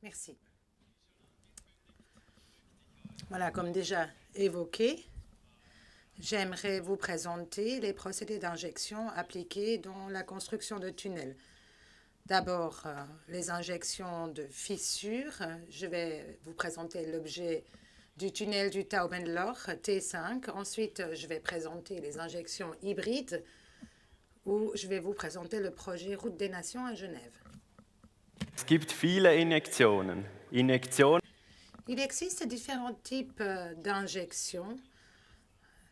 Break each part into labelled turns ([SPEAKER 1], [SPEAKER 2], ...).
[SPEAKER 1] Merci. Voilà, comme déjà évoqué, j'aimerais vous présenter les procédés d'injection appliqués dans la construction de tunnels. D'abord, les injections de fissures. Je vais vous présenter l'objet du tunnel du Taubenloch T5. Ensuite, je vais présenter les injections hybrides où je vais vous présenter le projet Route des Nations à Genève.
[SPEAKER 2] Es gibt viele Injektionen.
[SPEAKER 1] Il existe différents types d'injections.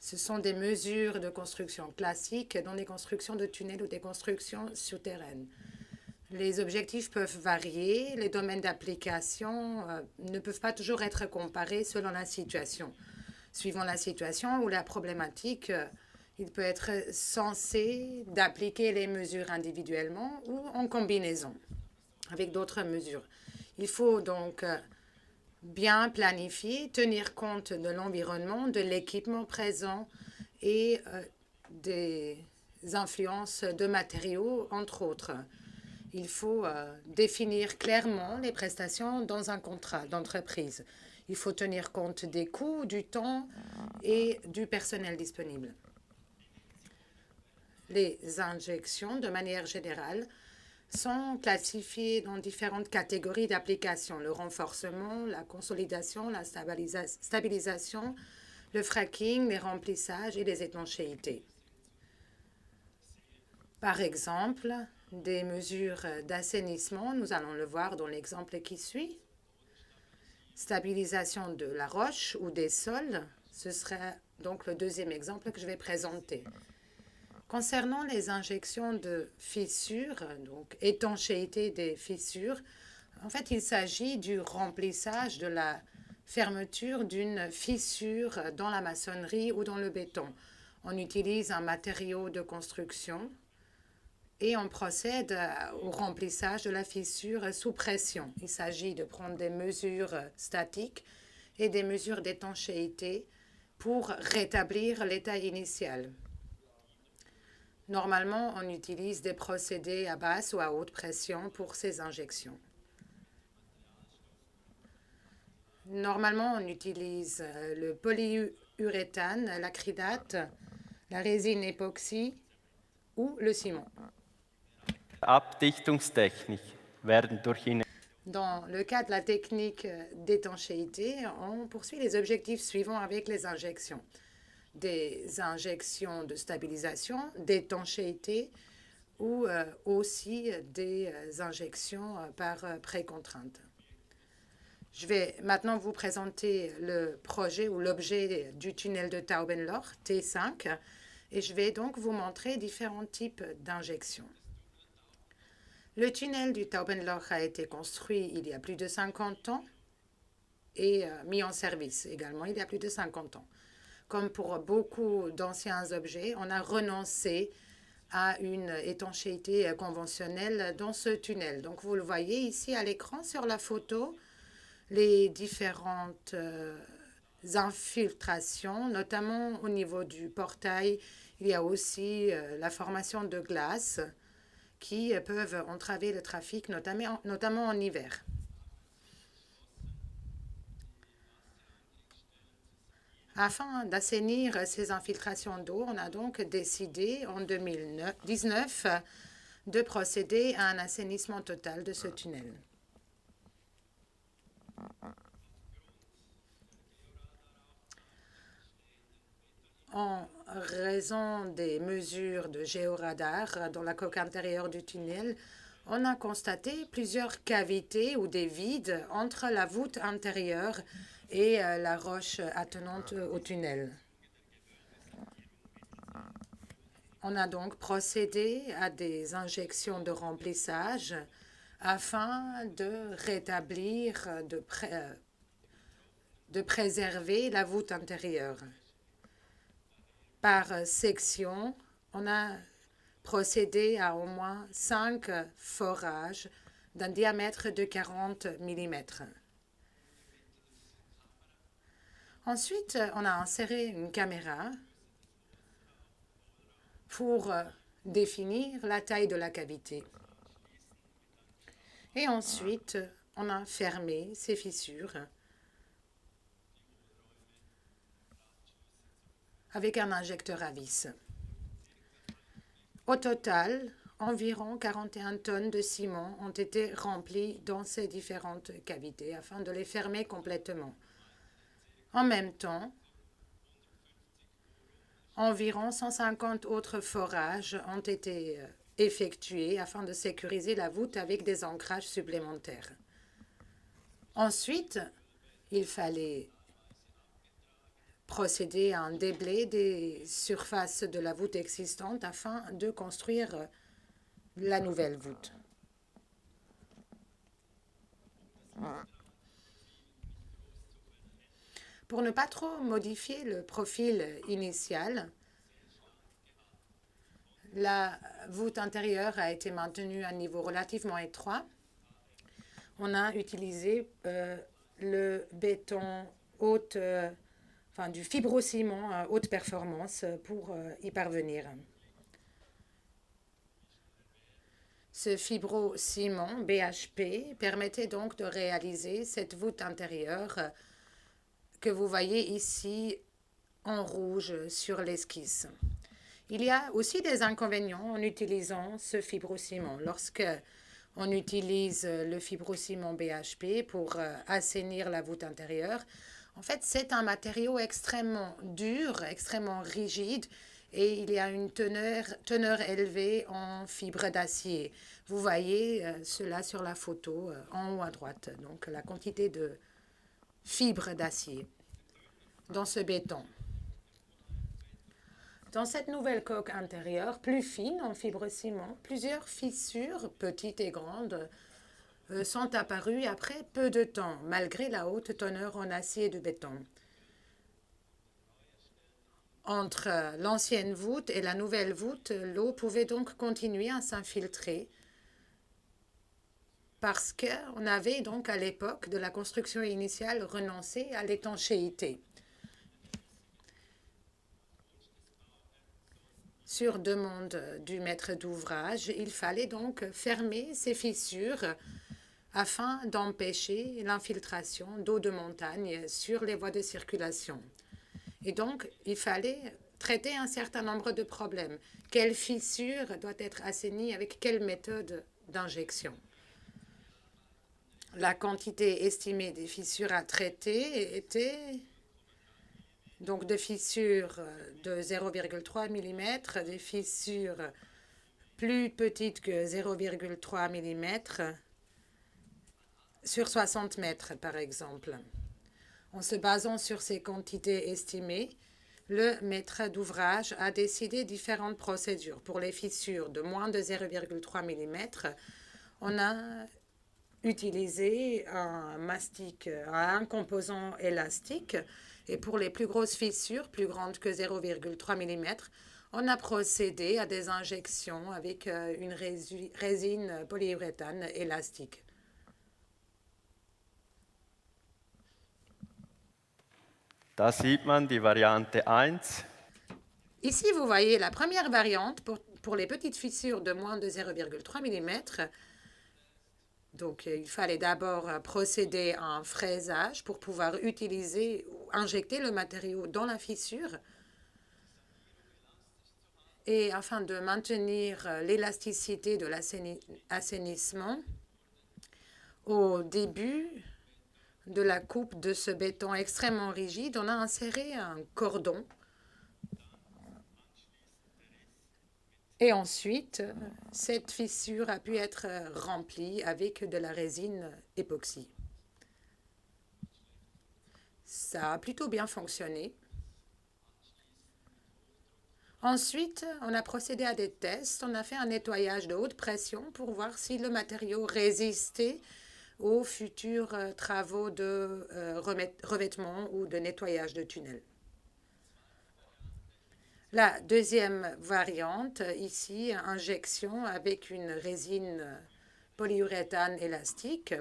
[SPEAKER 1] Ce sont des mesures de construction classiques dans des constructions de tunnels ou des constructions souterraines. Les objectifs peuvent varier, les domaines d'application ne peuvent pas toujours être comparés selon la situation. Suivant la situation ou la problématique, il peut être censé d'appliquer les mesures individuellement ou en combinaison avec d'autres mesures. Il faut donc bien planifier, tenir compte de l'environnement, de l'équipement présent et des influences de matériaux, entre autres. Il faut définir clairement les prestations dans un contrat d'entreprise. Il faut tenir compte des coûts, du temps et du personnel disponible. Les injections, de manière générale, sont classifiées dans différentes catégories d'application. Le renforcement, la consolidation, la stabilisation, le fracking, les remplissages et les étanchéités. Par exemple, des mesures d'assainissement, nous allons le voir dans l'exemple qui suit. Stabilisation de la roche ou des sols, ce sera donc le deuxième exemple que je vais présenter. Concernant les injections de fissures, donc étanchéité des fissures, en fait, il s'agit du remplissage de la fermeture d'une fissure dans la maçonnerie ou dans le béton. On utilise un matériau de construction et on procède au remplissage de la fissure sous pression. Il s'agit de prendre des mesures statiques et des mesures d'étanchéité pour rétablir l'état initial. Normalement, on utilise des procédés à basse ou à haute pression pour ces injections. Normalement, on utilise le polyuréthane, l'acrylate, la résine époxy ou le ciment.
[SPEAKER 2] Abdichtungstechnik werden durch
[SPEAKER 1] Dans le cas de la technique d'étanchéité, on poursuit les objectifs suivants avec les injections. Des injections de stabilisation, d'étanchéité ou aussi des injections par précontrainte. Je vais maintenant vous présenter le projet ou l'objet du tunnel de Taubenloch, T5, et je vais donc vous montrer différents types d'injections. Le tunnel du Taubenloch a été construit il y a plus de 50 ans et mis en service également il y a plus de 50 ans. Comme pour beaucoup d'anciens objets, on a renoncé à une étanchéité conventionnelle dans ce tunnel. Donc vous le voyez ici à l'écran sur la photo, les différentes infiltrations, notamment au niveau du portail. Il y a aussi la formation de glace qui peuvent entraver le trafic, notamment en hiver. Afin d'assainir ces infiltrations d'eau, on a donc décidé en 2019 de procéder à un assainissement total de ce tunnel. En raison des mesures de géoradar dans la coque intérieure du tunnel, on a constaté plusieurs cavités ou des vides entre la voûte intérieure et la roche attenante au tunnel. On a donc procédé à des injections de remplissage afin de rétablir, de préserver la voûte intérieure. Par section, on a procédé à au moins 5 forages d'un diamètre de 40 mm. Ensuite, on a inséré une caméra pour définir la taille de la cavité. Et ensuite, on a fermé ces fissures avec un injecteur à vis. Au total, environ 41 tonnes de ciment ont été remplies dans ces différentes cavités afin de les fermer complètement. En même temps, environ 150 autres forages ont été effectués afin de sécuriser la voûte avec des ancrages supplémentaires. Ensuite, il fallait procéder à un déblai des surfaces de la voûte existante afin de construire la nouvelle voûte. Pour ne pas trop modifier le profil initial, la voûte intérieure a été maintenue à un niveau relativement étroit. On a utilisé le béton du fibrociment à haute performance pour y parvenir. Ce fibrociment BHP permettait donc de réaliser cette voûte intérieure que vous voyez ici en rouge sur l'esquisse. Il y a aussi des inconvénients en utilisant ce fibrociment. Lorsque on utilise le fibrociment BHP pour assainir la voûte intérieure, en fait, c'est un matériau extrêmement dur, extrêmement rigide, et il y a une teneur élevée en fibres d'acier. Vous voyez cela sur la photo en haut à droite, donc la quantité de fibres d'acier dans ce béton. Dans cette nouvelle coque intérieure, plus fine en fibrociment, plusieurs fissures, petites et grandes, sont apparues après peu de temps, malgré la haute teneur en acier de béton. Entre l'ancienne voûte et la nouvelle voûte, l'eau pouvait donc continuer à s'infiltrer parce qu'on avait donc à l'époque de la construction initiale renoncé à l'étanchéité. Sur demande du maître d'ouvrage, il fallait donc fermer ces fissures afin d'empêcher l'infiltration d'eau de montagne sur les voies de circulation. Et donc, il fallait traiter un certain nombre de problèmes. Quelle fissure doit être assainie avec quelle méthode d'injection? La quantité estimée des fissures à traiter était donc de fissures de 0,3 mm, des fissures plus petites que 0,3 mm sur 60 mètres, par exemple. En se basant sur ces quantités estimées, le maître d'ouvrage a décidé différentes procédures. Pour les fissures de moins de 0,3 mm, on a utilisé un mastic, un composant élastique. Et pour les plus grosses fissures, plus grandes que 0,3 mm, on a procédé à des injections avec une résine polyuréthane élastique.
[SPEAKER 2] Da sieht man die Variante 1.
[SPEAKER 1] Ici, vous voyez la première variante pour les petites fissures de moins de 0,3 mm. Donc, il fallait d'abord procéder à un fraisage pour pouvoir utiliser ou injecter le matériau dans la fissure. Et afin de maintenir l'élasticité de l'assainissement, au début de la coupe de ce béton extrêmement rigide, on a inséré un cordon. Et ensuite, cette fissure a pu être remplie avec de la résine époxy. Ça a plutôt bien fonctionné. Ensuite, on a procédé à des tests. On a fait un nettoyage de haute pression pour voir si le matériau résistait aux futurs travaux de revêtement ou de nettoyage de tunnels. La deuxième variante, ici, injection avec une résine polyuréthane élastique.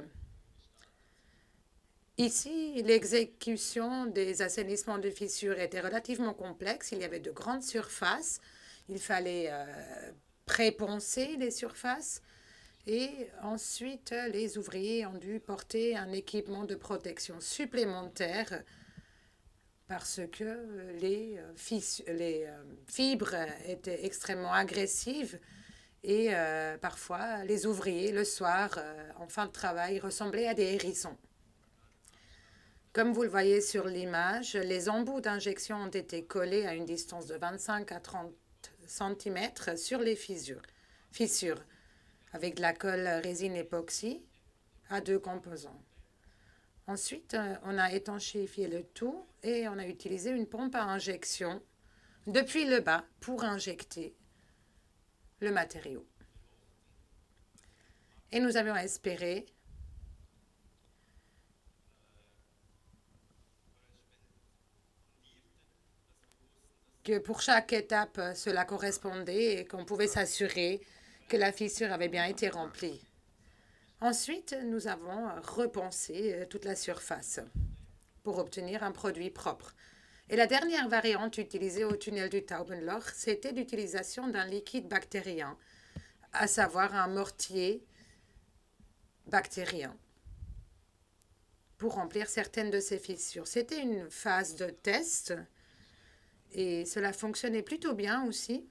[SPEAKER 1] Ici, l'exécution des assainissements de fissures était relativement complexe. Il y avait de grandes surfaces. Il fallait préponcer les surfaces Et ensuite, les ouvriers ont dû porter un équipement de protection supplémentaire parce que les fibres étaient extrêmement agressives et parfois les ouvriers, le soir, en fin de travail, ressemblaient à des hérissons. Comme vous le voyez sur l'image, les embouts d'injection ont été collés à une distance de 25 à 30 cm sur les fissures avec de la colle résine époxy à 2 composants. Ensuite, on a étanchéifié le tout et on a utilisé une pompe à injection depuis le bas pour injecter le matériau. Et nous avions espéré que pour chaque étape, cela correspondait et qu'on pouvait s'assurer que la fissure avait bien été remplie. Ensuite, nous avons repensé toute la surface pour obtenir un produit propre. Et la dernière variante utilisée au tunnel du Taubenloch, c'était l'utilisation d'un liquide bactérien, à savoir un mortier bactérien, pour remplir certaines de ces fissures. C'était une phase de test et cela fonctionnait plutôt bien aussi.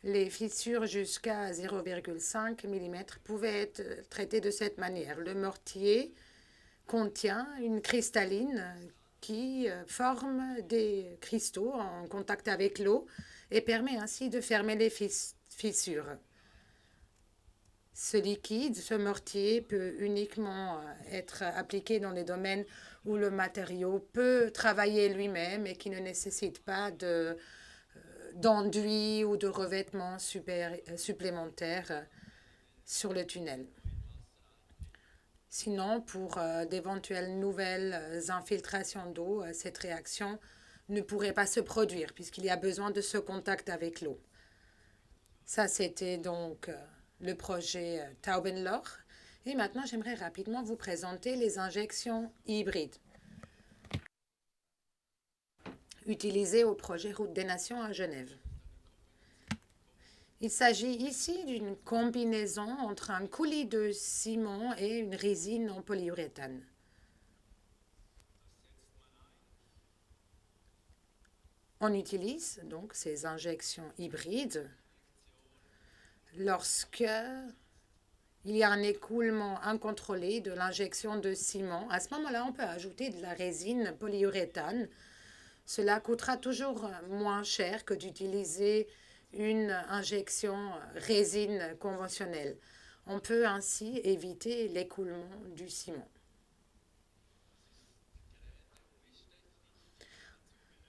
[SPEAKER 1] Les fissures jusqu'à 0,5 mm pouvaient être traitées de cette manière. Le mortier contient une cristalline qui forme des cristaux en contact avec l'eau et permet ainsi de fermer les fissures. Ce liquide, ce mortier, peut uniquement être appliqué dans les domaines où le matériau peut travailler lui-même et qui ne nécessite pas d'enduit ou de revêtement supplémentaire sur le tunnel. Sinon, pour d'éventuelles nouvelles infiltrations d'eau, cette réaction ne pourrait pas se produire puisqu'il y a besoin de ce contact avec l'eau. Ça, c'était donc le projet Taubenloch. Et maintenant, j'aimerais rapidement vous présenter les injections hybrides utilisées au projet Route des Nations à Genève. Il s'agit ici d'une combinaison entre un coulis de ciment et une résine en polyuréthane. On utilise donc ces injections hybrides lorsque il y a un écoulement incontrôlé de l'injection de ciment. À ce moment-là, on peut ajouter de la résine polyuréthane. Cela coûtera toujours moins cher que d'utiliser une injection résine conventionnelle. On peut ainsi éviter l'écoulement du ciment.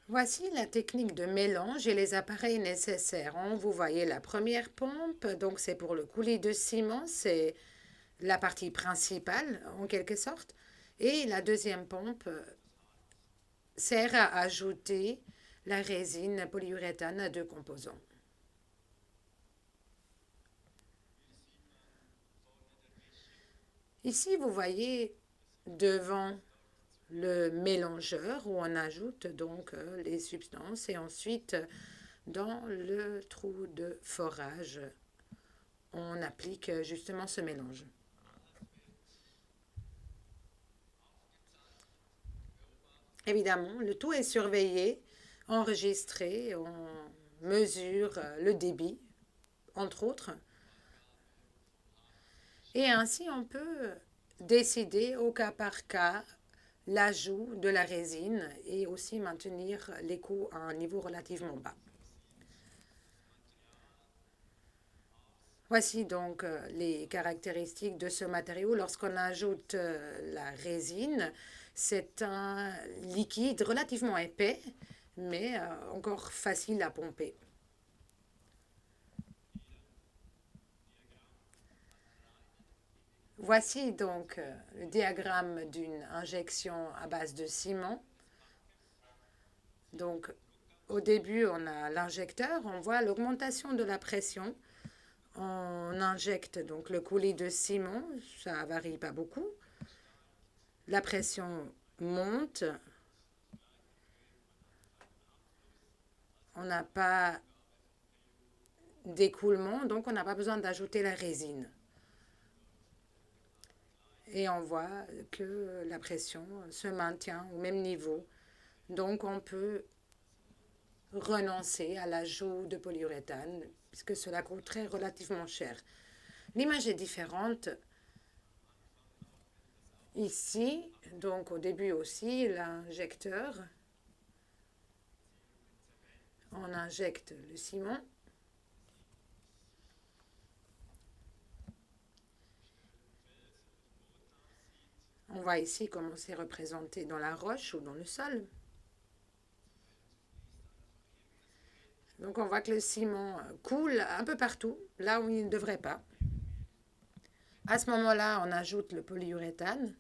[SPEAKER 1] Voici la technique de mélange et les appareils nécessaires. Vous voyez la première pompe, donc c'est pour le coulis de ciment, c'est la partie principale en quelque sorte. Et la deuxième pompe sert à ajouter la résine polyuréthane à 2 composants. Ici, vous voyez devant le mélangeur où on ajoute donc les substances et ensuite dans le trou de forage, on applique justement ce mélange. Évidemment, le tout est surveillé, enregistré, on mesure le débit, entre autres. Et ainsi, on peut décider au cas par cas l'ajout de la résine et aussi maintenir les coûts à un niveau relativement bas. Voici donc les caractéristiques de ce matériau. Lorsqu'on ajoute la résine, c'est un liquide relativement épais, mais encore facile à pomper. Voici donc le diagramme d'une injection à base de ciment. Donc, au début, on a l'injecteur, on voit l'augmentation de la pression. On injecte donc le coulis de ciment, ça varie pas beaucoup. La pression monte. On n'a pas d'écoulement, donc on n'a pas besoin d'ajouter la résine. Et on voit que la pression se maintient au même niveau. Donc on peut renoncer à l'ajout de polyuréthane, puisque cela coûterait relativement cher. L'image est différente ici, donc au début aussi, l'injecteur, on injecte le ciment. On voit ici comment c'est représenté dans la roche ou dans le sol. Donc on voit que le ciment coule un peu partout, là où il ne devrait pas. À ce moment-là, on ajoute le polyuréthane.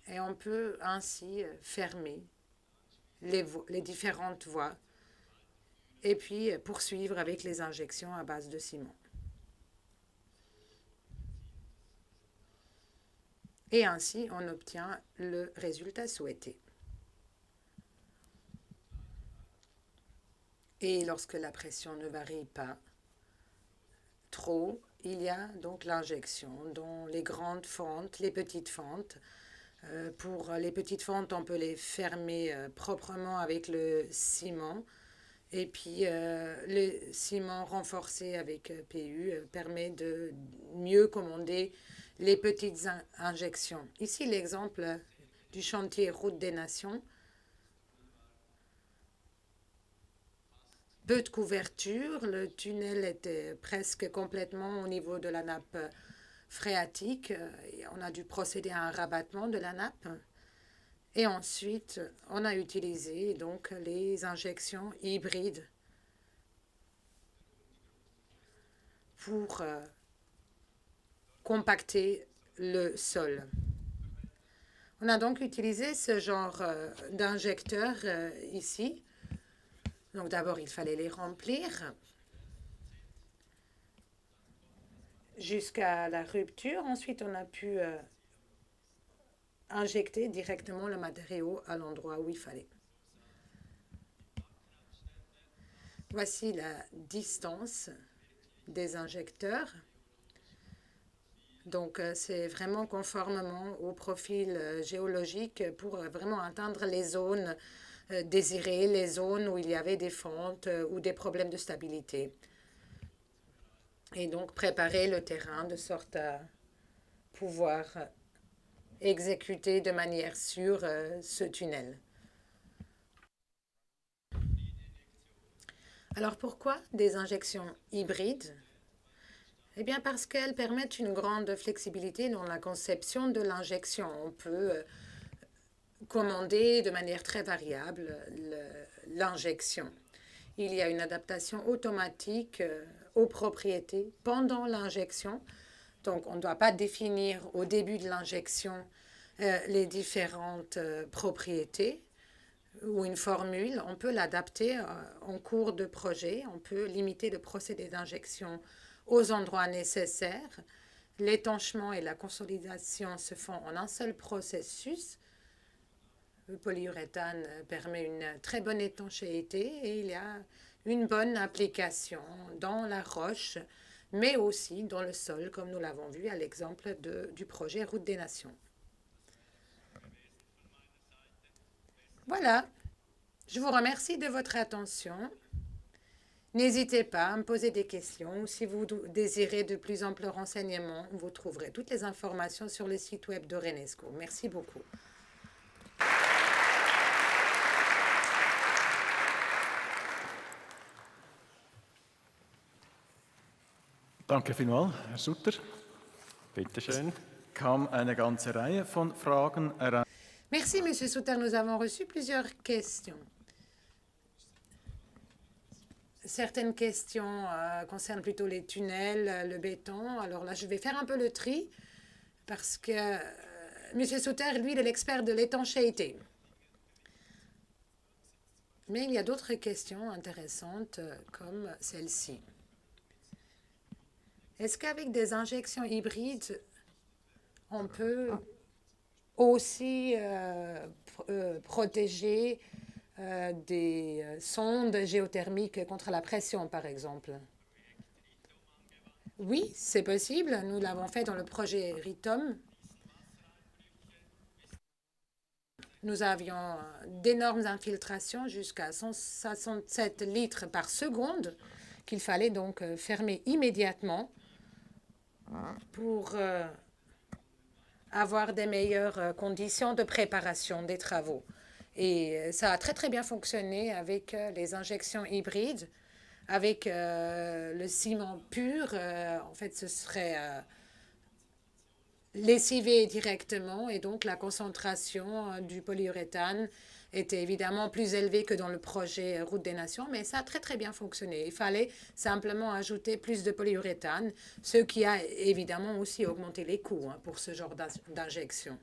[SPEAKER 1] Et on peut ainsi fermer les différentes voies et puis poursuivre avec les injections à base de ciment. Et ainsi, on obtient le résultat souhaité. Et lorsque la pression ne varie pas trop, il y a donc l'injection dans les grandes fentes, les petites fentes. Pour les petites fentes, on peut les fermer proprement avec le ciment. Et puis, le ciment renforcé avec PU permet de mieux commander les petites injections. Ici, l'exemple du chantier Route des Nations. Peu de couverture, le tunnel était presque complètement au niveau de la nappe phréatique. On a dû procéder à un rabattement de la nappe. Et ensuite, on a utilisé donc les injections hybrides pour compacter le sol. On a donc utilisé ce genre d'injecteurs ici. Donc d'abord, il fallait les remplir jusqu'à la rupture. Ensuite, on a pu injecter directement le matériau à l'endroit où il fallait. Voici la distance des injecteurs. Donc, c'est vraiment conformément au profil géologique pour vraiment atteindre les zones désirées, les zones où il y avait des fentes ou des problèmes de stabilité. Et donc, préparer le terrain de sorte à pouvoir exécuter de manière sûre ce tunnel. Alors, pourquoi des injections hybrides? Eh bien, parce qu'elles permettent une grande flexibilité dans la conception de l'injection. On peut commander de manière très variable l'injection. Il y a une adaptation automatique aux propriétés pendant l'injection. Donc, on ne doit pas définir au début de l'injection les différentes propriétés ou une formule. On peut l'adapter en cours de projet. On peut limiter le procédé d'injection aux endroits nécessaires. L'étanchement et la consolidation se font en un seul processus. Le polyuréthane permet une très bonne étanchéité et il y a une bonne application dans la roche, mais aussi dans le sol, comme nous l'avons vu à l'exemple du projet Route des Nations. Voilà, je vous remercie de votre attention. N'hésitez pas à me poser des questions. Si vous désirez de plus amples renseignements, vous trouverez toutes les informations sur le site web de Rennesco. Merci beaucoup.
[SPEAKER 3] Danke vielmals, Herr Sutter.
[SPEAKER 2] Bitte schön.
[SPEAKER 3] Kam eine ganze Reihe von Fragen herein.
[SPEAKER 1] Merci, Monsieur Sutter. Nous avons reçu plusieurs questions. Certaines questions concernent plutôt les tunnels, le béton. Alors là, je vais faire un peu le tri parce que Monsieur Sutter, lui, il est l'expert de l'étanchéité. Mais il y a d'autres questions intéressantes comme celle-ci. Est-ce qu'avec des injections hybrides, on peut aussi protéger des sondes géothermiques contre la pression, par exemple. Oui, c'est possible. Nous l'avons fait dans le projet RITOM. Nous avions d'énormes infiltrations jusqu'à 167 litres par seconde qu'il fallait donc fermer immédiatement pour avoir des meilleures conditions de préparation des travaux. Et ça a très très bien fonctionné avec les injections hybrides, avec le ciment pur. En fait, ce serait lessivé directement et donc la concentration du polyuréthane était évidemment plus élevée que dans le projet Route des Nations, mais ça a très très bien fonctionné. Il fallait simplement ajouter plus de polyuréthane, ce qui a évidemment aussi augmenté les coûts pour ce genre d'injection.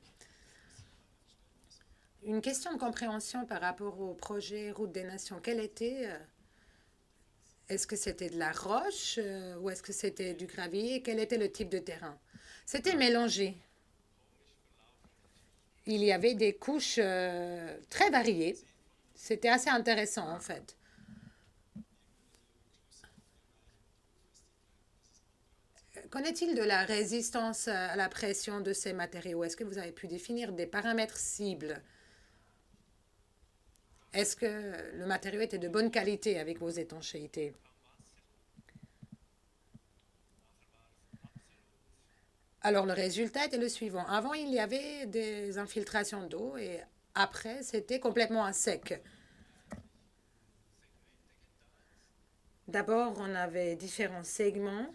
[SPEAKER 1] Une question de compréhension par rapport au projet Route des Nations. Quelle était Est-ce que c'était de la roche ou est-ce que c'était du gravier? Quel était le type de terrain? C'était mélangé. Il y avait des couches très variées. C'était assez intéressant en fait. Qu'en est-il de la résistance à la pression de ces matériaux? Est-ce que vous avez pu définir des paramètres cibles? Est-ce que le matériau était de bonne qualité avec vos étanchéités? Alors le résultat était le suivant. Avant, il y avait des infiltrations d'eau et après, c'était complètement à sec. D'abord, on avait différents segments,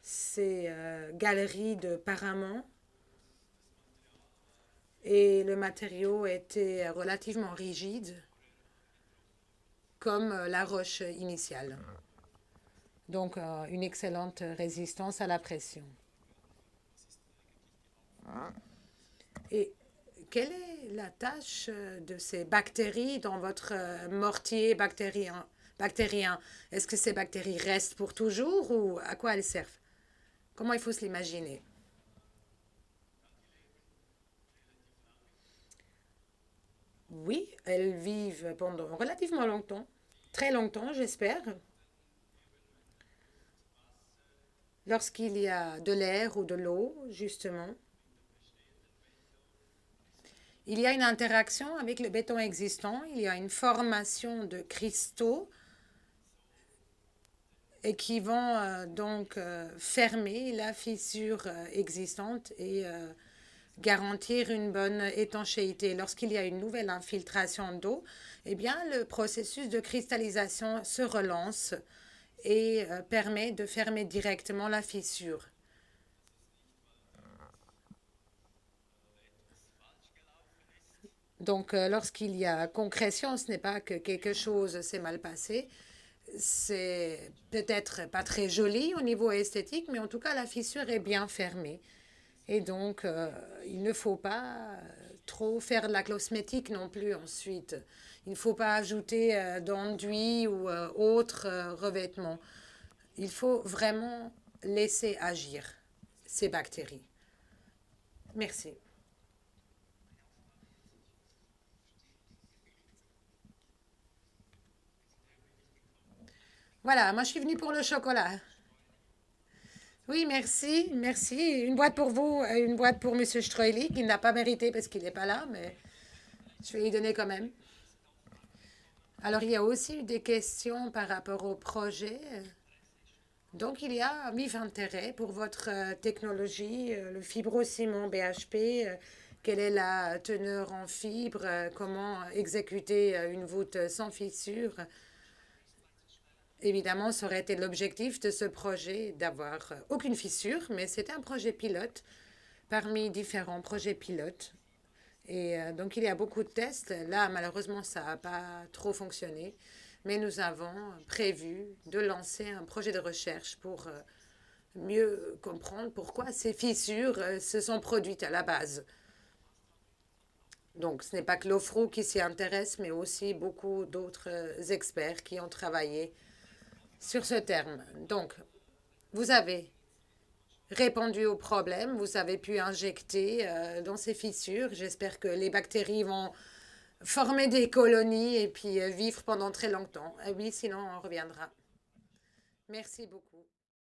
[SPEAKER 1] ces galeries de paraments, et le matériau était relativement rigide, comme la roche initiale. Donc, une excellente résistance à la pression. Et quelle est la tâche de ces bactéries dans votre mortier bactérien? Est-ce que ces bactéries restent pour toujours ou à quoi elles servent? Comment il faut se l'imaginer? Oui, elles vivent pendant relativement longtemps, très longtemps, j'espère. Lorsqu'il y a de l'air ou de l'eau, justement, il y a une interaction avec le béton existant, il y a une formation de cristaux et qui vont donc fermer la fissure existante et garantir une bonne étanchéité. Lorsqu'il y a une nouvelle infiltration d'eau, eh bien, le processus de cristallisation se relance et permet de fermer directement la fissure. Donc, lorsqu'il y a concrétion, ce n'est pas que quelque chose s'est mal passé. C'est peut-être pas très joli au niveau esthétique, mais en tout cas, la fissure est bien fermée. Et donc, il ne faut pas trop faire de la cosmétique non plus ensuite. Il ne faut pas ajouter d'enduit ou autres revêtements. Il faut vraiment laisser agir ces bactéries. Merci. Voilà, moi je suis venue pour le chocolat. Oui, merci, merci. Une boîte pour vous, une boîte pour Monsieur Streuli, qui n'a pas mérité parce qu'il n'est pas là, mais je vais lui donner quand même. Alors, il y a aussi eu des questions par rapport au projet. Donc, il y a un vif intérêt pour votre technologie, le fibrociment BHP. Quelle est la teneur en fibre? Comment exécuter une voûte sans fissure? Évidemment, ça aurait été l'objectif de ce projet d'avoir aucune fissure, mais c'était un projet pilote parmi différents projets pilotes. Et donc, il y a beaucoup de tests. Là, malheureusement, ça n'a pas trop fonctionné. Mais nous avons prévu de lancer un projet de recherche pour mieux comprendre pourquoi ces fissures se sont produites à la base. Donc, ce n'est pas que l'OFRO qui s'y intéresse, mais aussi beaucoup d'autres experts qui ont travaillé sur ce terme. Donc, vous avez répondu au problème, vous avez pu injecter dans ces fissures. J'espère que les bactéries vont former des colonies et puis vivre pendant très longtemps. Oui, sinon on reviendra. Merci beaucoup.